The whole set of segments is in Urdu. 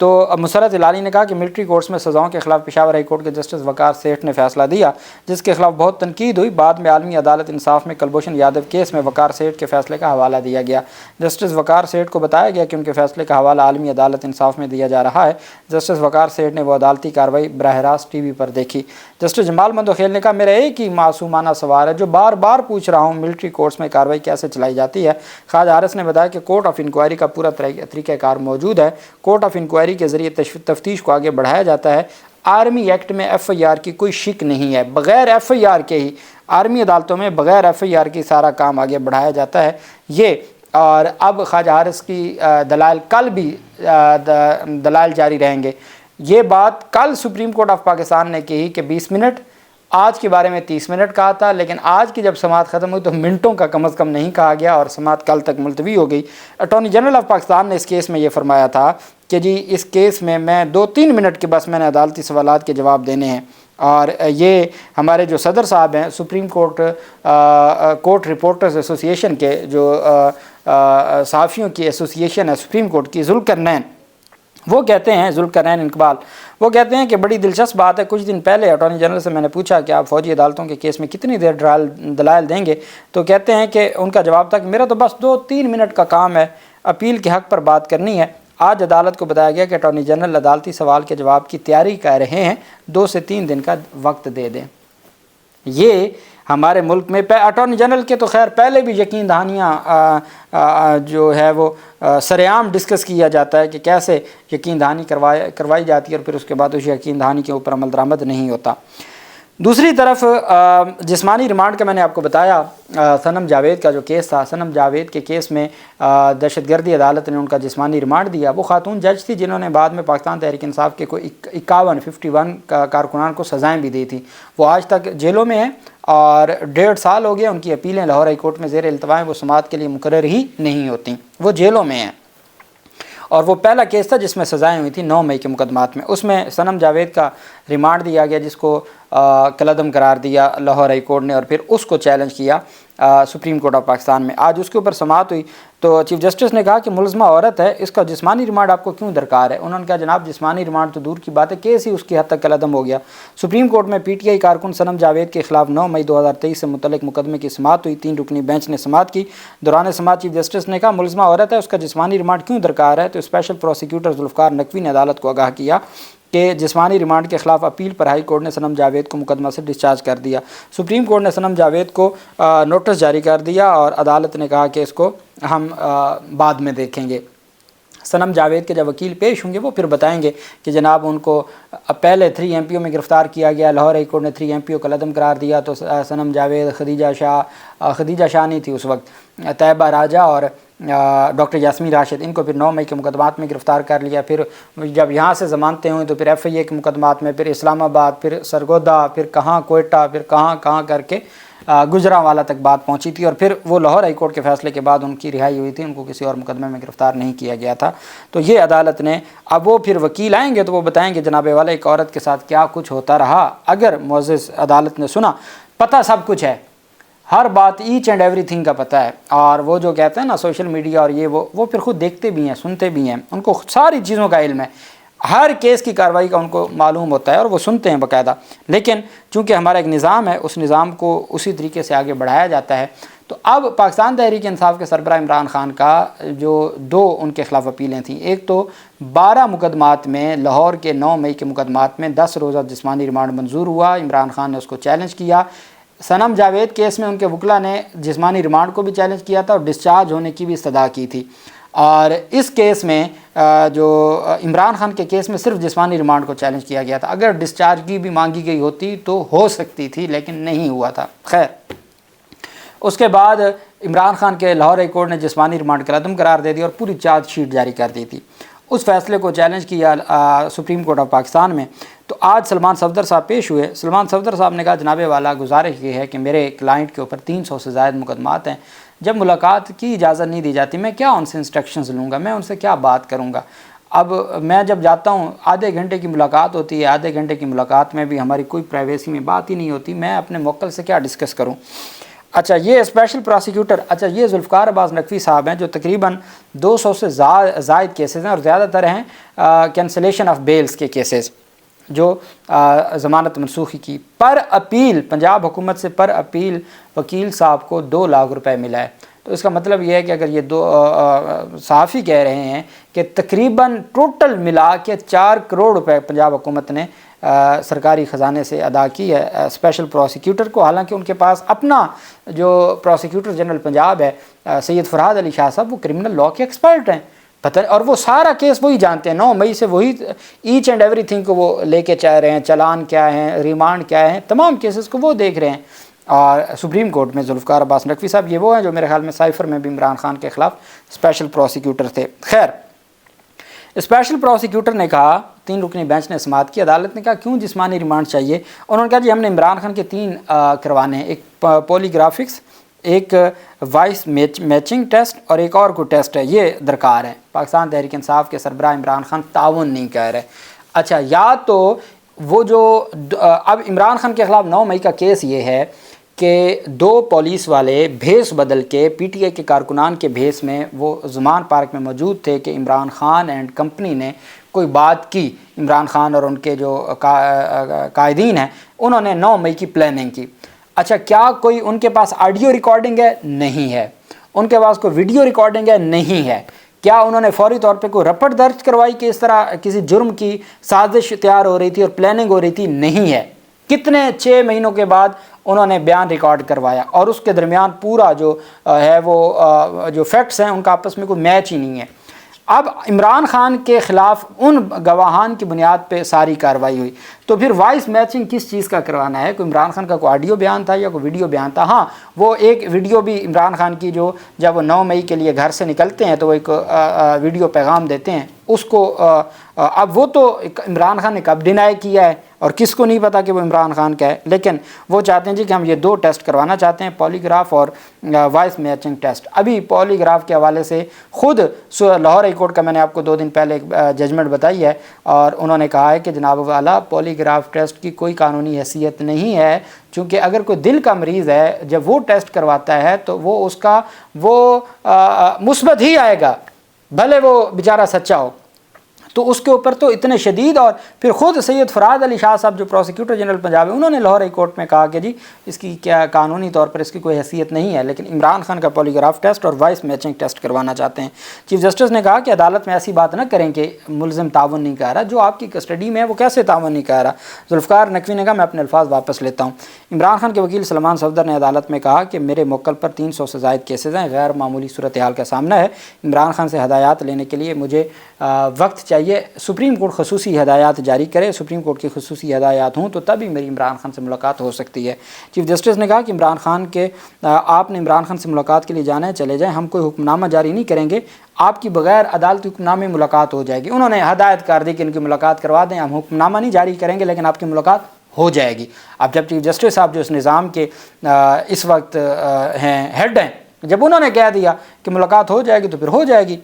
تو مسرت ہلالی نے کہا کہ ملٹری کورٹس میں سزاؤں کے خلاف پشاور ہائی کورٹ کے جسٹس وقار سیٹھ نے فیصلہ دیا جس کے خلاف بہت تنقید ہوئی۔ بعد میں عالمی عدالت انصاف میں کلبھوشن یادو کیس میں وقار سیٹھ کے فیصلے کا حوالہ دیا گیا۔ جسٹس وقار سیٹھ کو بتایا گیا کہ ان کے فیصلے کا حوالہ عالمی عدالت انصاف میں دیا جا رہا ہے۔ جسٹس وقار سیٹھ نے وہ عدالتی کارروائی براہ راست ٹی وی پر دیکھی۔ جسٹس جمال مندوخیل نے کہا میرا ایک ہی معصومانہ سوال ہے جو بار بار پوچھ رہا ہوں، ملٹری کورٹس میں کارروائی کیسے چلائی جاتی ہے؟ خواجہ حارث نے بتایا کہ کورٹ آف انکوائری کا پورا طریقہ کار موجود ہے۔ کورٹ آف انکوائری کے ذریعے تفتیش کو آگے بڑھایا جاتا ہے۔ آرمی ایکٹ میں ایف آئی آر کی کوئی شک نہیں ہے، بغیر ایف آئی آر کے ہی آرمی عدالتوں میں بغیر ایف آئی آر کی سارا کام آگے بڑھایا جاتا ہے۔ یہ اور اب خواجہ حارث کی دلائل کل بھی دلائل جاری رہیں گے۔ یہ بات کل سپریم کورٹ آف پاکستان نے کہی کہ 20 منٹ، آج کے بارے میں 30 منٹ کہا تھا، لیکن آج کی جب سماعت ختم ہوئی تو منٹوں کا کم از کم نہیں کہا گیا اور سماعت کل تک ملتوی ہو گئی۔ اٹارنی جنرل آف پاکستان نے اس کیس میں یہ فرمایا تھا کہ جی اس کیس میں 2-3 منٹ کے بس میں نے عدالتی سوالات کے جواب دینے ہیں، اور یہ ہمارے جو صدر صاحب ہیں سپریم کورٹ رپورٹرز ایسوسی ایشن کے، جو صحافیوں کی ایسوسی ایشن ہے سپریم کورٹ کی، ذوالقرنین، وہ کہتے ہیں، ذوالقرنین اقبال، وہ کہتے ہیں کہ بڑی دلچسپ بات ہے، کچھ دن پہلے اٹارنی جنرل سے میں نے پوچھا کہ آپ فوجی عدالتوں کے کیس میں کتنی دیر دلائل دیں گے، تو کہتے ہیں کہ ان کا جواب تھا کہ میرا تو بس 2-3 منٹ کا کام ہے، اپیل کے حق پر بات کرنی ہے۔ آج عدالت کو بتایا گیا کہ اٹارنی جنرل عدالتی سوال کے جواب کی تیاری کر رہے ہیں، 2 سے 3 دن کا وقت دے دیں۔ یہ ہمارے ملک میں اٹارنی جنرل کے تو خیر پہلے بھی یقین دہانیاں جو ہے وہ سرعام ڈسکس کیا جاتا ہے کہ کیسے یقین دہانی کروائی جاتی ہے، اور پھر اس کے بعد اس یقین دہانی کے اوپر عمل درآمد نہیں ہوتا۔ دوسری طرف جسمانی ریمانڈ کا میں نے آپ کو بتایا، صنم جاوید کا جو کیس تھا، صنم جاوید کے کیس میں دہشت گردی عدالت نے ان کا جسمانی ریمانڈ دیا۔ وہ خاتون جج تھی جنہوں نے بعد میں پاکستان تحریک انصاف کے کوئی 51 کارکنان کو سزائیں بھی دی تھیں۔ وہ آج تک جیلوں میں ہیں اور 1.5 سال ہو گیا، ان کی اپیلیں لاہور ہائی کورٹ میں زیر التوا ہیں، وہ سماعت کے لیے مقرر ہی نہیں ہوتی، وہ جیلوں میں ہیں۔ اور وہ پہلا کیس تھا جس میں سزائیں ہوئی تھیں 9 مئی کے مقدمات میں، اس میں صنم جاوید کا ریمانڈ دیا گیا جس کو کالعدم قرار دیا لاہور ہائی کورٹ نے، اور پھر اس کو چیلنج کیا سپریم کورٹ آف پاکستان میں۔ آج اس کے اوپر سماعت ہوئی تو چیف جسٹس نے کہا کہ ملزمہ عورت ہے، اس کا جسمانی ریمانڈ آپ کو کیوں درکار ہے؟ انہوں نے کہا جناب جسمانی ریمانڈ تو دور کی بات ہے، کیس ہی اس کی حد تک کالعدم ہو گیا۔ سپریم کورٹ میں پی ٹی آئی کارکن صنم جاوید کے خلاف 9 مئی 2023 سے متعلق مقدمے کی سماعت ہوئی، 3 رکنی بینچ نے سماعت کی۔ دوران سماعت چیف جسٹس نے کہا ملزمہ عورت ہے، اس کا جسمانی ریمانڈ کیوں درکار ہے؟ تو اسپیشل پروسیکیوٹر ذوالفقار نقوی نے عدالت کو آگاہ کیا کہ جسمانی ریمانڈ کے خلاف اپیل پر ہائی کورٹ نے صنم جاوید کو مقدمہ سے ڈسچارج کر دیا۔ سپریم کورٹ نے صنم جاوید کو نوٹس جاری کر دیا اور عدالت نے کہا کہ اس کو ہم بعد میں دیکھیں گے۔ صنم جاوید کے جب وکیل پیش ہوں گے وہ پھر بتائیں گے کہ جناب ان کو پہلے 3 ایم پی او میں گرفتار کیا گیا، لاہور ہائی کورٹ نے 3 ایم پی او کا کالعدم قرار دیا، تو صنم جاوید، خدیجہ شاہ نہیں تھی اس وقت، طیبہ راجہ اور ڈاکٹر یاسمین راشد، ان کو پھر 9 مئی کے مقدمات میں گرفتار کر لیا۔ پھر جب یہاں سے ضمانتیں ہوئیں تو پھر ایف آئی اے کے مقدمات میں، پھر اسلام آباد، پھر سرگودا، پھر کہاں کوئٹہ، پھر کہاں کر کے گجرانوالہ تک بات پہنچی تھی، اور پھر وہ لاہور ہائی کورٹ کے فیصلے کے بعد ان کی رہائی ہوئی تھی، ان کو کسی اور مقدمے میں گرفتار نہیں کیا گیا تھا۔ تو یہ عدالت نے، اب وہ پھر وکیل آئیں گے تو وہ بتائیں گے جناب والا ایک عورت کے ساتھ کیا کچھ ہوتا رہا۔ اگر معزز عدالت نے سنا، پتہ سب کچھ ہے، ہر بات ایچ اینڈ ایوری تھنگ کا پتہ ہے، اور وہ جو کہتے ہیں نا سوشل میڈیا اور یہ وہ پھر خود دیکھتے بھی ہیں، سنتے بھی ہیں، ان کو ساری چیزوں کا علم ہے، ہر کیس کی کارروائی کا ان کو معلوم ہوتا ہے اور وہ سنتے ہیں باقاعدہ۔ لیکن چونکہ ہمارا ایک نظام ہے، اس نظام کو اسی طریقے سے آگے بڑھایا جاتا ہے۔ تو اب پاکستان تحریک انصاف کے سربراہ عمران خان کا جو 2 ان کے خلاف اپیلیں تھیں، ایک تو 12 مقدمات میں لاہور کے 9 مئی کے مقدمات میں 10 روزہ جسمانی ریمانڈ منظور ہوا، عمران خان نے اس کو چیلنج کیا۔ صنم جاوید کیس میں ان کے وکلا نے جسمانی ریمانڈ کو بھی چیلنج کیا تھا اور ڈسچارج ہونے کی بھی استدعا کی تھی، اور اس کیس میں جو عمران خان کے کیس میں صرف جسمانی ریمانڈ کو چیلنج کیا گیا تھا۔ اگر ڈسچارج کی بھی مانگی گئی ہوتی تو ہو سکتی تھی، لیکن نہیں ہوا تھا۔ خیر، اس کے بعد عمران خان کے لاہور ہائی کورٹ نے جسمانی ریمانڈ کالعدم قرار دے دی اور پوری چارج شیٹ جاری کر دی تھی۔ اس فیصلے کو چیلنج کیا سپریم کورٹ آف پاکستان میں۔ تو آج سلمان صفدر صاحب پیش ہوئے۔ سلمان صفدر صاحب نے کہا جناب والا گزارش یہ ہے کہ میرے کلائنٹ کے اوپر 300 سے زائد مقدمات ہیں، جب ملاقات کی اجازت نہیں دی جاتی میں کیا ان سے انسٹرکشنز لوں گا، میں ان سے کیا بات کروں گا؟ اب میں جب جاتا ہوں آدھے گھنٹے کی ملاقات ہوتی ہے، آدھے گھنٹے کی ملاقات میں بھی ہماری کوئی پرائیویسی میں بات ہی نہیں ہوتی، میں اپنے موکل سے کیا ڈسکس کروں؟ اچھا یہ اسپیشل پراسیکیوٹر، اچھا یہ ذوالفقار عباس نقوی صاحب ہیں جو تقریباً 200 سے زائد کیسز ہیں اور زیادہ تر ہیں کینسلیشن آف بیلز کے کیسز جو ضمانت منسوخی کی پر اپیل پنجاب حکومت سے پر اپیل وکیل صاحب کو 2 لاکھ روپے ملا ہے۔ تو اس کا مطلب یہ ہے کہ اگر یہ صحافی کہہ رہے ہیں کہ تقریباً ٹوٹل ملا کے 4 کروڑ روپے پنجاب حکومت نے سرکاری خزانے سے ادا کی ہے اسپیشل پراسیکیوٹر کو، حالانکہ ان کے پاس اپنا جو پراسیکیوٹر جنرل پنجاب ہے سید فرحاد علی شاہ صاحب وہ کرمنل لاء کے ایکسپرٹ ہیں، پتہ اور وہ سارا کیس وہی جانتے ہیں، 9 مئی سے وہی ایچ اینڈ ایوری تھنگ کو وہ لے کے چاہ رہے ہیں، چلان کیا ہیں، ریمانڈ کیا ہیں، تمام کیسز کو وہ دیکھ رہے ہیں۔ اور سپریم کورٹ میں ذوالفقار عباس نقوی صاحب یہ وہ ہیں جو میرے خیال میں سائفر میں بھی عمران خان کے خلاف اسپیشل پراسیکیوٹر تھے۔ خیر اسپیشل پراسیکیوٹر نے کہا، 3 رکنی بینچ نے سماعت کی، عدالت نے کہا کیوں جسمانی ریمانڈ چاہیے؟ انہوں نے کہا جی ہم نے عمران خان کے 3 کروانے ہیں، ایک پولی گرافکس، ایک وائس میچنگ ٹیسٹ اور ایک اور کوئی ٹیسٹ ہے، یہ درکار ہے۔ پاکستان تحریک انصاف کے سربراہ عمران خان تعاون نہیں کہہ رہے۔ اچھا یا تو وہ جو اب عمران خان کے خلاف 9 مئی کا کیس یہ ہے کہ 2 پولیس والے بھیس بدل کے پی ٹی آئی کے کارکنان کے بھیس میں وہ زمان پارک میں موجود تھے کہ عمران خان اینڈ کمپنی نے کوئی بات کی، عمران خان اور ان کے جو قائدین ہیں انہوں نے 9 مئی کی پلاننگ کی۔ اچھا کیا کوئی ان کے پاس آڈیو ریکارڈنگ ہے؟ نہیں ہے۔ ان کے پاس کوئی ویڈیو ریکارڈنگ ہے؟ نہیں ہے۔ کیا انہوں نے فوری طور پہ کوئی رپٹ درج کروائی کہ اس طرح کسی جرم کی سازش تیار ہو رہی تھی اور پلاننگ ہو رہی تھی؟ نہیں ہے۔ کتنے 6 مہینوں کے بعد انہوں نے بیان ریکارڈ کروایا اور اس کے درمیان پورا جو ہے وہ جو فیکٹس ہیں ان کا آپس میں کوئی میچ ہی نہیں ہے۔ اب عمران خان کے خلاف ان گواہان کی بنیاد پہ ساری کارروائی ہوئی، تو پھر وائس میچنگ کس چیز کا کروانا ہے؟ کوئی عمران خان کا کوئی آڈیو بیان تھا یا کوئی ویڈیو بیان تھا؟ ہاں وہ ایک ویڈیو بھی عمران خان کی جو جب وہ 9 مئی کے لیے گھر سے نکلتے ہیں تو وہ ایک ویڈیو پیغام دیتے ہیں، اس کو اب وہ تو عمران خان نے کب ڈینائی کیا ہے اور کس کو نہیں پتا کہ وہ عمران خان کا ہے، لیکن وہ چاہتے ہیں جی کہ ہم یہ 2 ٹیسٹ کروانا چاہتے ہیں، پولی گراف اور وائس میچنگ ٹیسٹ۔ ابھی پولی گراف کے حوالے سے خود لاہور ہائی کورٹ کا میں نے آپ کو 2 دن پہلے ایک ججمنٹ بتائی ہے اور انہوں نے کہا ہے کہ جناب والا پولی گراف ٹیسٹ کی کوئی قانونی حیثیت نہیں ہے، چونکہ اگر کوئی دل کا مریض ہے جب وہ ٹیسٹ کرواتا ہے تو وہ اس کا وہ مثبت ہی آئے گا، بھلے وہ بیچارہ سچا ہو۔ تو اس کے اوپر تو اتنے شدید، اور پھر خود سید فرحاد علی شاہ صاحب جو پروسیکیوٹر جنرل پنجاب ہے انہوں نے لاہور ہائی کورٹ میں کہا کہ جی اس کی کیا قانونی طور پر اس کی کوئی حیثیت نہیں ہے، لیکن عمران خان کا پولی گراف ٹیسٹ اور وائس میچنگ ٹیسٹ کروانا چاہتے ہیں۔ چیف جسٹس نے کہا کہ عدالت میں ایسی بات نہ کریں کہ ملزم تعاون نہیں کر رہا، جو آپ کی کسٹڈی میں ہے وہ کیسے تعاون نہیں کر رہا؟ ذوالفقار نقوی نے کہا میں اپنے الفاظ واپس لیتا ہوں۔ عمران خان کے وکیل سلمان صفدر نے عدالت میں کہا کہ میرے موکل پر 300 سے زائد کیسز ہیں، غیر معمولی صورتحال کا سامنا ہے، عمران خان سے ہدایات لینے کے لیے مجھے وقت چاہیے، سپریم کورٹ خصوصی ہدایات جاری کرے، سپریم کورٹ کی خصوصی ہدایات ہوں تو تبھی میری عمران خان سے ملاقات ہو سکتی ہے۔ چیف جسٹس نے کہا کہ عمران خان کے آپ نے عمران خان سے ملاقات کے لیے جانا ہے چلے جائیں، ہم کوئی حکم نامہ جاری نہیں کریں گے، آپ کی بغیر عدالتی حکم نامے ملاقات ہو جائے گی۔ انہوں نے ہدایت کر دی کہ ان کی ملاقات کروا دیں، ہم حکم نامہ نہیں جاری کریں گے لیکن آپ کی ملاقات ہو جائے گی۔ اب جب چیف جسٹس صاحب جو اس نظام کے اس وقت ہیں ہیڈ ہیں، جب انہوں نے کہہ دیا کہ ملاقات ہو جائے گی تو پھر ہو جائے گی،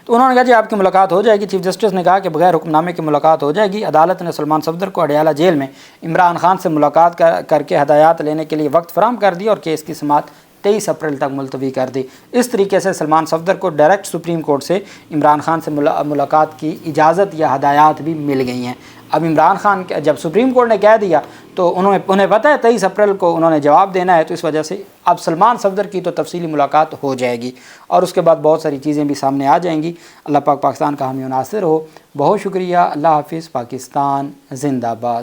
تو انہوں نے کہا جی آپ کی ملاقات ہو جائے گی۔ چیف جسٹس نے کہا کہ بغیر حکم نامے کی ملاقات ہو جائے گی۔ عدالت نے سلمان صفدر کو اڈیالہ جیل میں عمران خان سے ملاقات کر کے ہدایات لینے کے لیے وقت فراہم کر دیا اور کیس کی سماعت 23 اپریل تک ملتوی کر دی۔ اس طریقے سے سلمان صفدر کو ڈائریکٹ سپریم کورٹ سے عمران خان سے ملاقات کی اجازت یا ہدایات بھی مل گئی ہیں۔ اب عمران خان جب سپریم کورٹ نے کہہ دیا تو انہیں پتہ ہے 23 اپریل کو انہوں نے جواب دینا ہے، تو اس وجہ سے اب سلمان صفدر کی تو تفصیلی ملاقات ہو جائے گی اور اس کے بعد بہت ساری چیزیں بھی سامنے آ جائیں گی۔ اللہ پاک پاکستان کا حامی و ناصر ہو۔ بہت شکریہ۔ اللہ حافظ۔ پاکستان زندہ باد۔